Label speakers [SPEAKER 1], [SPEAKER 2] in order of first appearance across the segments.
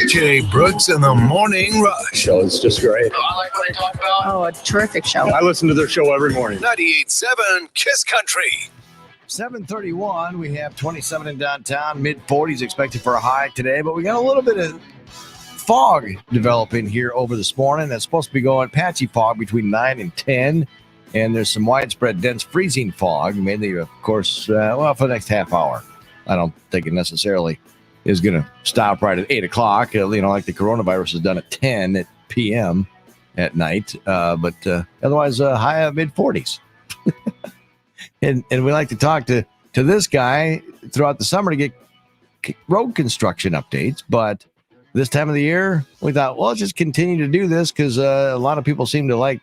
[SPEAKER 1] Jay Brooks in the Morning Rush.
[SPEAKER 2] Show is just great.
[SPEAKER 3] I like what they talk about.
[SPEAKER 4] Oh, a terrific show.
[SPEAKER 2] I listen to their show every morning.
[SPEAKER 1] 98.7 Kiss Country.
[SPEAKER 5] 7:31. We have 27 in downtown. Mid-40s expected for a high today, but we got a little bit of fog developing here over this morning. That's supposed to be going patchy fog between 9 and 10. And there's some widespread dense freezing fog, mainly, of course, for the next half hour. I don't think it necessarily is going to stop right at 8 o'clock, like the coronavirus has done at 10 p.m. at night. But otherwise, high of mid-40s. and we like to talk to this guy throughout the summer to get road construction updates. But this time of the year, we thought, well, let's just continue to do this because a lot of people seem to like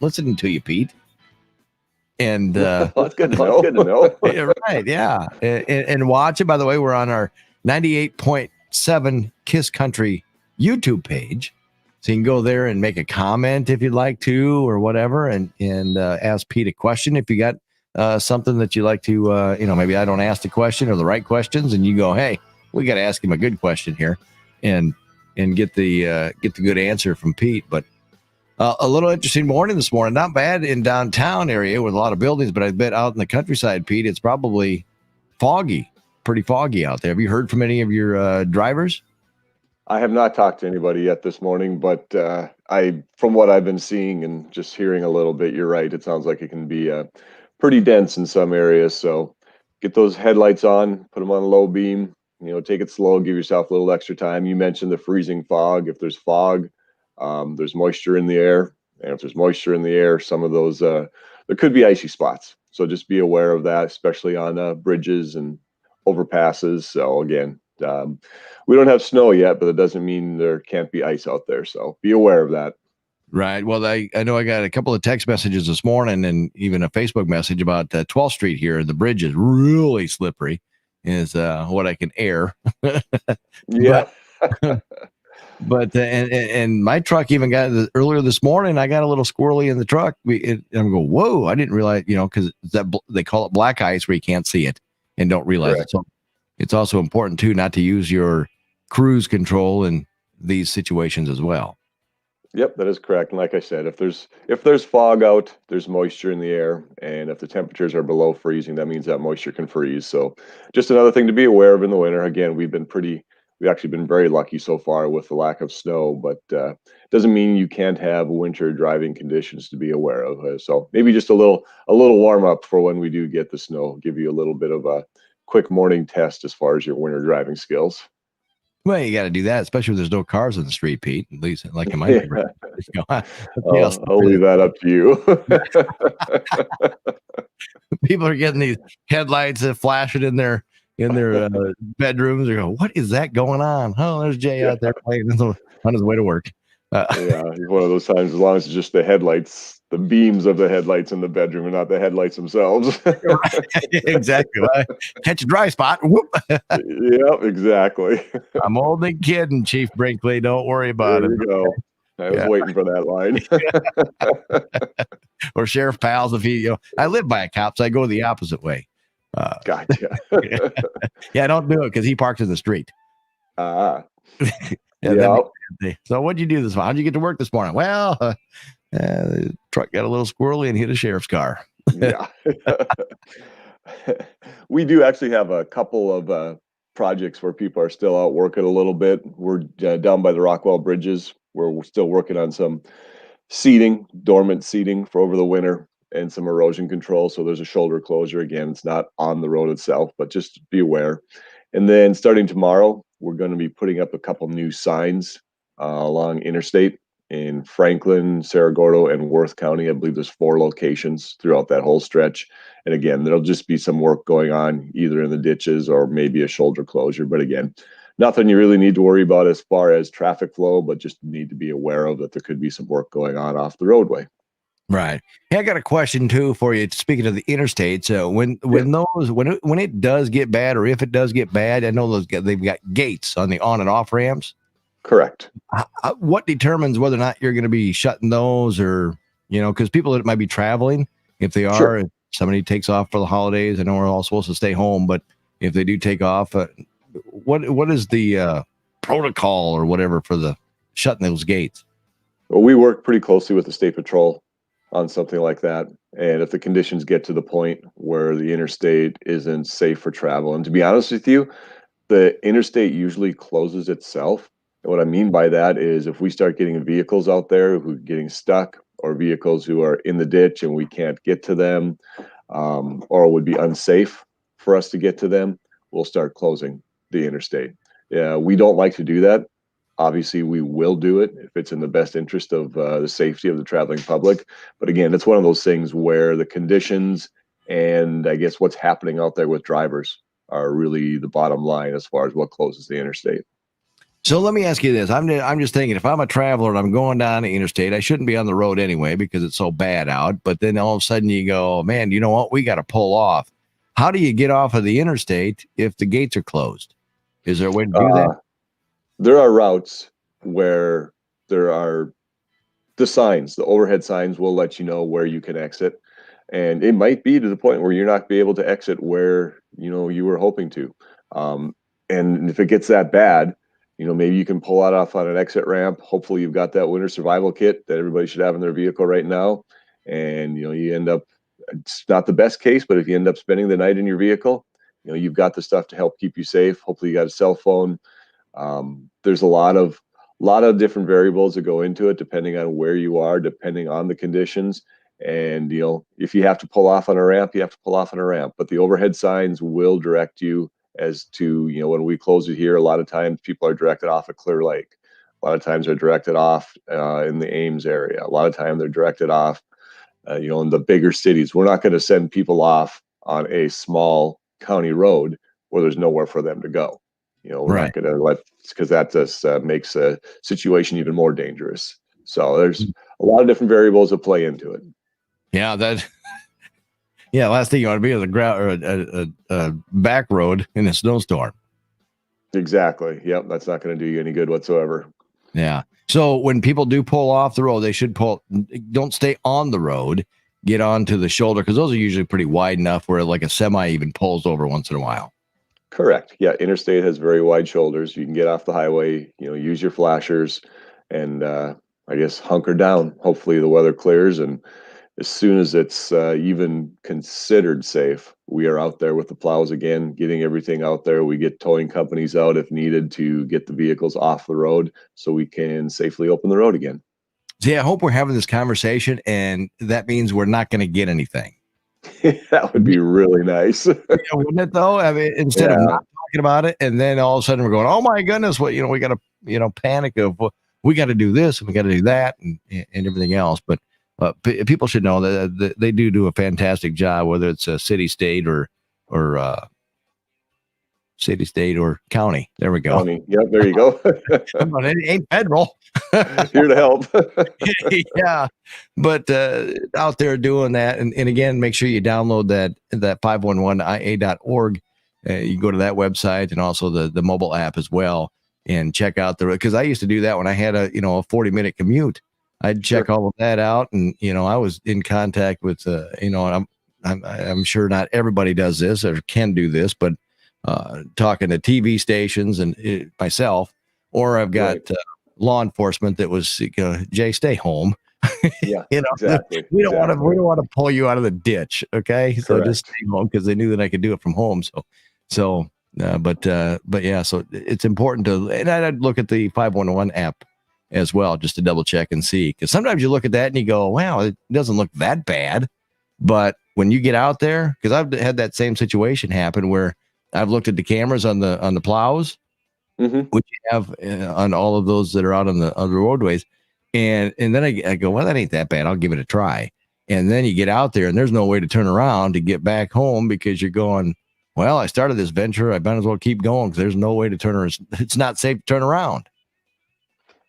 [SPEAKER 5] listening to you, Pete. And
[SPEAKER 6] that's good to know. Good to know.
[SPEAKER 5] Yeah, right, yeah. And watch it. By the way, we're on our 98.7 Kiss Country YouTube page. So you can go there and make a comment if you'd like to or whatever, and ask Pete a question if you got something that you like to, maybe I don't ask the question or the right questions, and you go, hey, we got to ask him a good question here and get the good answer from Pete. But a little interesting morning this morning. Not bad in downtown area with a lot of buildings, but I bet out in the countryside, Pete, it's probably foggy, pretty foggy out there. Have you heard from any of your drivers?
[SPEAKER 6] I have not talked to anybody yet this morning, but from what I've been seeing and just hearing a little bit, you're right. It sounds like it can be pretty dense in some areas. So get those headlights on, put them on low beam, take it slow, give yourself a little extra time. You mentioned the freezing fog. If there's fog, there's moisture in the air. And if there's moisture in the air, some of those, there could be icy spots. So just be aware of that, especially on bridges and overpasses. So again, we don't have snow yet, but it doesn't mean there can't be ice out there. So be aware of that.
[SPEAKER 5] Right. Well, I know I got a couple of text messages this morning and even a Facebook message about 12th Street here. The bridge is really slippery is what I can air.
[SPEAKER 6] Yeah.
[SPEAKER 5] But and my truck even got earlier this morning. I got a little squirrely in the truck. I'm going, whoa! I didn't realize, because they call it black ice where you can't see it and don't realize it. So it's also important too not to use your cruise control in these situations as well.
[SPEAKER 6] Yep, that is correct. And like I said, if there's fog out, there's moisture in the air, and if the temperatures are below freezing, that means that moisture can freeze. So just another thing to be aware of in the winter. Again, we've actually been very lucky so far with the lack of snow, but doesn't mean you can't have winter driving conditions to be aware of. So maybe just a little warm up for when we do get the snow, give you a little bit of a quick morning test as far as your winter driving skills.
[SPEAKER 5] Well, you got to do that, especially if there's no cars on the street, Pete. At least like in my neighborhood.
[SPEAKER 6] I'll leave that up to
[SPEAKER 5] you. People are getting these headlights flashing in their bedrooms. They go, what is that going on? Oh, there's Jay out there playing on his way to work.
[SPEAKER 6] Yeah, it's one of those times, as long as it's just the headlights, the beams of the headlights in the bedroom and not the headlights themselves.
[SPEAKER 5] Exactly. Catch a dry spot. Whoop.
[SPEAKER 6] Yep, exactly.
[SPEAKER 5] I'm only kidding, Chief Brinkley. Don't worry about
[SPEAKER 6] there
[SPEAKER 5] it.
[SPEAKER 6] You go. I was waiting for that line.
[SPEAKER 5] Or Sheriff Pals, if he, I live by a cop, so I go the opposite way.
[SPEAKER 6] Gotcha.
[SPEAKER 5] Yeah, don't do it because he parks in the street.
[SPEAKER 6] Yeah.
[SPEAKER 5] So what'd you do this morning? How'd you get to work this morning? Well, the truck got a little squirrely and hit a sheriff's car.
[SPEAKER 6] Yeah. We do actually have a couple of projects where people are still out working a little bit. We're down by the Rockwell bridges where we're still working on some dormant seating for over the winter and some erosion control. So there's a shoulder closure. Again, it's not on the road itself, but just be aware. And then starting tomorrow, we're going to be putting up a couple new signs along interstate in Franklin, Cerro Gordo, and Worth County. I believe there's 4 locations throughout that whole stretch. And again, there'll just be some work going on either in the ditches or maybe a shoulder closure. But again, nothing you really need to worry about as far as traffic flow, but just need to be aware of that there could be some work going on off the roadway.
[SPEAKER 5] Right. Hey, I got a question too for you. Speaking of the interstates, when it does get bad, or if it does get bad, I know they've got gates on the on and off ramps.
[SPEAKER 6] Correct.
[SPEAKER 5] What determines whether or not you're going to be shutting those, or because people that might be traveling, if they are,
[SPEAKER 6] Sure.
[SPEAKER 5] If somebody takes off for the holidays, I know we're all supposed to stay home, but if they do take off, what is the protocol or whatever for the shutting those gates?
[SPEAKER 6] Well, we work pretty closely with the State Patrol on something like that. And if the conditions get to the point where the interstate isn't safe for travel, and to be honest with you, the interstate usually closes itself. And what I mean by that is if we start getting vehicles out there who are getting stuck, or vehicles who are in the ditch and we can't get to them, or it would be unsafe for us to get to them, we'll start closing the interstate. Yeah, we don't like to do that. Obviously, we will do it if it's in the best interest of the safety of the traveling public. But again, it's one of those things where the conditions and I guess what's happening out there with drivers are really the bottom line as far as what closes the interstate.
[SPEAKER 5] So let me ask you this. I'm just thinking, if I'm a traveler and I'm going down the interstate, I shouldn't be on the road anyway because it's so bad out. But then all of a sudden you go, man, you know what? We got to pull off. How do you get off of the interstate if the gates are closed? Is there a way to do that?
[SPEAKER 6] There are routes where there are the signs, the overhead signs will let you know where you can exit. And it might be to the point where you're not be able to exit where, you were hoping to. And if it gets that bad, maybe you can pull out off on an exit ramp. Hopefully you've got that winter survival kit that everybody should have in their vehicle right now. And, you end up, it's not the best case, but if you end up spending the night in your vehicle, you've got the stuff to help keep you safe. Hopefully you got a cell phone. There's a lot of different variables that go into it, depending on where you are, depending on the conditions. And, if you have to pull off on a ramp, you have to pull off on a ramp, but the overhead signs will direct you as to, when we close it here, a lot of times people are directed off at Clear Lake. A lot of times they're directed off in the Ames area. A lot of time they're directed off, in the bigger cities. We're not going to send people off on a small county road where there's nowhere for them to go. We're not going to let, because that just makes a situation even more dangerous. So there's a lot of different variables that play into it.
[SPEAKER 5] Yeah, last thing you want to be is a ground or a back road in a snowstorm.
[SPEAKER 6] Exactly. Yep, that's not going to do you any good whatsoever.
[SPEAKER 5] Yeah. So when people do pull off the road, they should don't stay on the road, get onto the shoulder, because those are usually pretty wide enough where like a semi even pulls over once in a while.
[SPEAKER 6] Correct. Yeah, interstate has very wide shoulders. You can get off the highway, use your flashers, and I guess hunker down. Hopefully the weather clears, and as soon as it's even considered safe, we are out there with the plows again, getting everything out there. We get towing companies out if needed to get the vehicles off the road so we can safely open the road again.
[SPEAKER 5] See, I hope we're having this conversation, and that means we're not going to get anything.
[SPEAKER 6] That would be really nice.
[SPEAKER 5] Wouldn't it though? I mean, instead of not talking about it, and then all of a sudden we're going, oh my goodness, what, we got to, panic of, we got to do this and we got to do that and everything else. But people should know that they do a fantastic job, whether it's a city, state, or city, state, or county. There we go.
[SPEAKER 6] County. Yep, there you go.
[SPEAKER 5] It ain't federal.
[SPEAKER 6] Here to help.
[SPEAKER 5] Yeah, but out there doing that, and again, make sure you download that 511ia.org. You can go to that website and also the mobile app as well, and check out because I used to do that when I had a 40-minute commute. I'd check all of that out, and I was in contact with I'm sure not everybody does this or can do this, but talking to TV stations and myself, or I've got law enforcement that was Jay, stay home.
[SPEAKER 6] Yeah, exactly.
[SPEAKER 5] We don't want to pull you out of the ditch. Okay, so
[SPEAKER 6] Correct.
[SPEAKER 5] just stay home, because they knew that I could do it from home. But yeah, so it's important to, and I'd look at the 511 app as well, just to double check and see, because sometimes you look at that and you go, wow, it doesn't look that bad. But when you get out there, because I've had that same situation happen where I've looked at the cameras on the plows, which you have on all of those that are out on the roadways. And then I go, well, that ain't that bad. I'll give it a try. And then you get out there and there's no way to turn around to get back home, because you're going, well, I started this venture. I might as well keep going, because there's no way to turn around. It's not safe to turn around.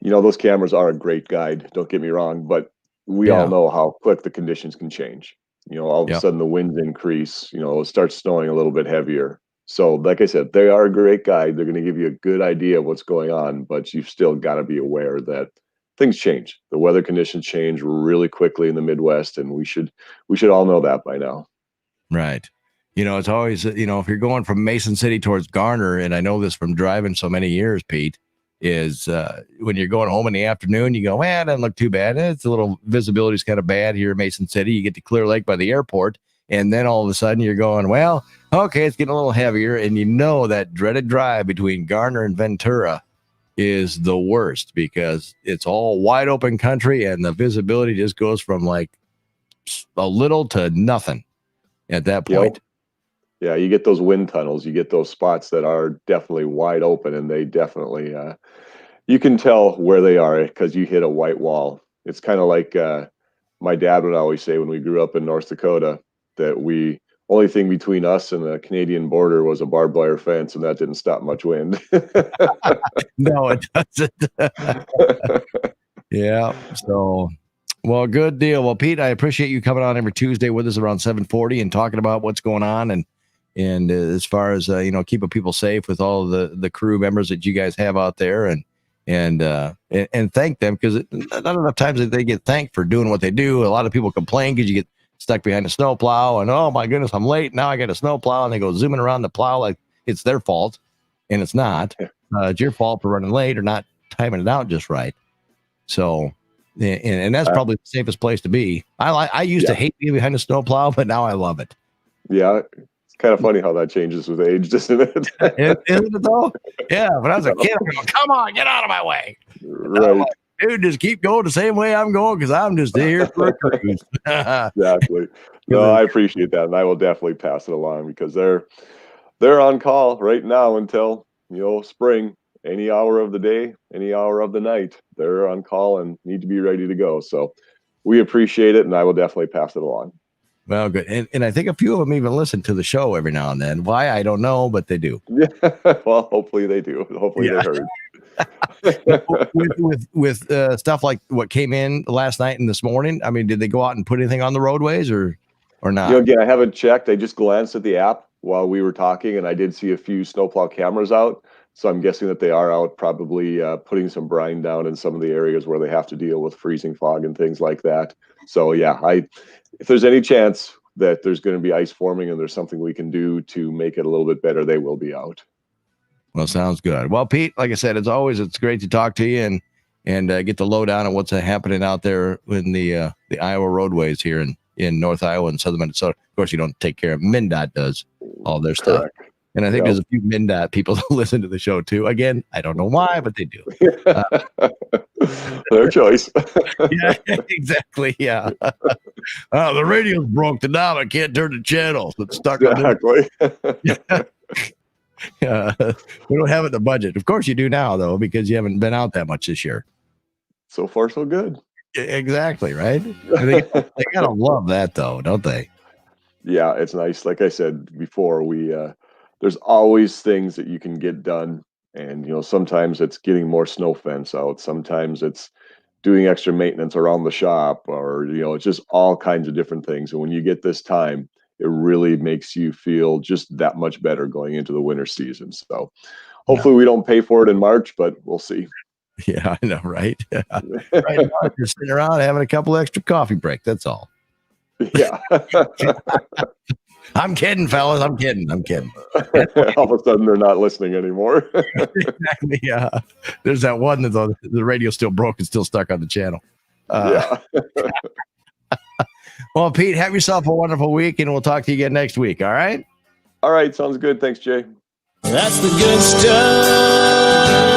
[SPEAKER 6] Those cameras are a great guide. Don't get me wrong, but we all know how quick the conditions can change. All of a sudden the winds increase, it starts snowing a little bit heavier. So like I said, they are a great guide. They're going to give you a good idea of what's going on, but you've still got to be aware that things change. The weather conditions change really quickly in the Midwest, and we should all know that by now.
[SPEAKER 5] Right. It's always, if you're going from Mason City towards Garner, and I know this from driving so many years, Pete, is when you're going home in the afternoon, you go, man, it doesn't look too bad. It's a little visibility is kind of bad here in Mason City. You get to Clear Lake by the airport, and then all of a sudden you're going, well, okay, it's getting a little heavier, and you know that dreaded drive between Garner and Ventura is the worst because it's all wide open country, and the visibility just goes from like a little to nothing at that point.
[SPEAKER 6] Yep. Yeah, you get those wind tunnels. You get those spots that are definitely wide open, and they definitely you can tell where they are because you hit a white wall. It's kind of like my dad would always say when we grew up in North Dakota that only thing between us and the Canadian border was a barbed wire fence, and that didn't stop much wind.
[SPEAKER 5] No, it doesn't. Yeah. So, well, good deal. Well, Pete, I appreciate you coming on every Tuesday with us around 7:40 and talking about what's going on and as far as keeping people safe with all of the crew members that you guys have out there and thank them because not enough times that they get thanked for doing what they do. A lot of people complain because you get stuck behind a snow plow and oh my goodness, I'm late now. I got a snow plow and they go zooming around the plow like it's their fault, and it's not. It's your fault for running late or not timing it out just right. So, and that's probably the safest place to be. I used to hate being behind a snow plow, but now I love it.
[SPEAKER 6] Yeah. Kind of funny how that changes with age, isn't it?
[SPEAKER 5] Isn't it though? Yeah, when I was a kid, I'm going, come on, get out of my way.
[SPEAKER 6] Right.
[SPEAKER 5] Like, dude, just keep going the same way I'm going because I'm just here for a cruise.
[SPEAKER 6] Exactly. No, I appreciate that, and I will definitely pass it along because they're on call right now until spring. Any hour of the day, any hour of the night, they're on call and need to be ready to go. So we appreciate it, and I will definitely pass it along.
[SPEAKER 5] Well, good. And I think a few of them even listen to the show every now and then. Why, I don't know, but they do.
[SPEAKER 6] Yeah. Well, hopefully they do. Hopefully they heard.
[SPEAKER 5] with stuff like what came in last night and this morning, I mean, did they go out and put anything on the roadways or not?
[SPEAKER 6] Again, I haven't checked. I just glanced at the app while we were talking, and I did see a few snowplow cameras out. So I'm guessing that they are out probably putting some brine down in some of the areas where they have to deal with freezing fog and things like that. So yeah, if there's any chance that there's going to be ice forming and there's something we can do to make it a little bit better, they will be out.
[SPEAKER 5] Well, sounds good. Well, Pete, like I said, as always, it's great to talk to you and get the lowdown on what's happening out there in the Iowa roadways here in North Iowa and southern Minnesota. Of course, you don't take care of MnDOT does all their stuff.
[SPEAKER 6] Correct.
[SPEAKER 5] And I think there's a few MnDOT people that listen to the show too. Again, I don't know why, but they do.
[SPEAKER 6] Their choice.
[SPEAKER 5] Yeah, exactly. Yeah. The radio's broke now. I can't turn the channel. So it's stuck
[SPEAKER 6] Exactly.
[SPEAKER 5] We don't have it in the budget. Of course you do now, though, because you haven't been out that much this year.
[SPEAKER 6] So far, so good.
[SPEAKER 5] Exactly, right? They gotta love that, though, don't they?
[SPEAKER 6] Yeah, it's nice. Like I said before, there's always things that you can get done. And, sometimes it's getting more snow fence out. Sometimes it's doing extra maintenance around the shop or, it's just all kinds of different things. And when you get this time, it really makes you feel just that much better going into the winter season. So hopefully we don't pay for it in March, but we'll see.
[SPEAKER 5] Yeah, I know, right? Right now, you're sitting around having a couple extra coffee break. That's all.
[SPEAKER 6] Yeah.
[SPEAKER 5] I'm kidding, fellas. I'm kidding.
[SPEAKER 6] All of a sudden, they're not listening anymore.
[SPEAKER 5] Exactly. Yeah. There's that one that the radio's still broke and still stuck on the channel.
[SPEAKER 6] Yeah.
[SPEAKER 5] Well, Pete, have yourself a wonderful week, and we'll talk to you again next week. All right.
[SPEAKER 6] All right. Sounds good. Thanks, Jay.
[SPEAKER 3] That's the good stuff.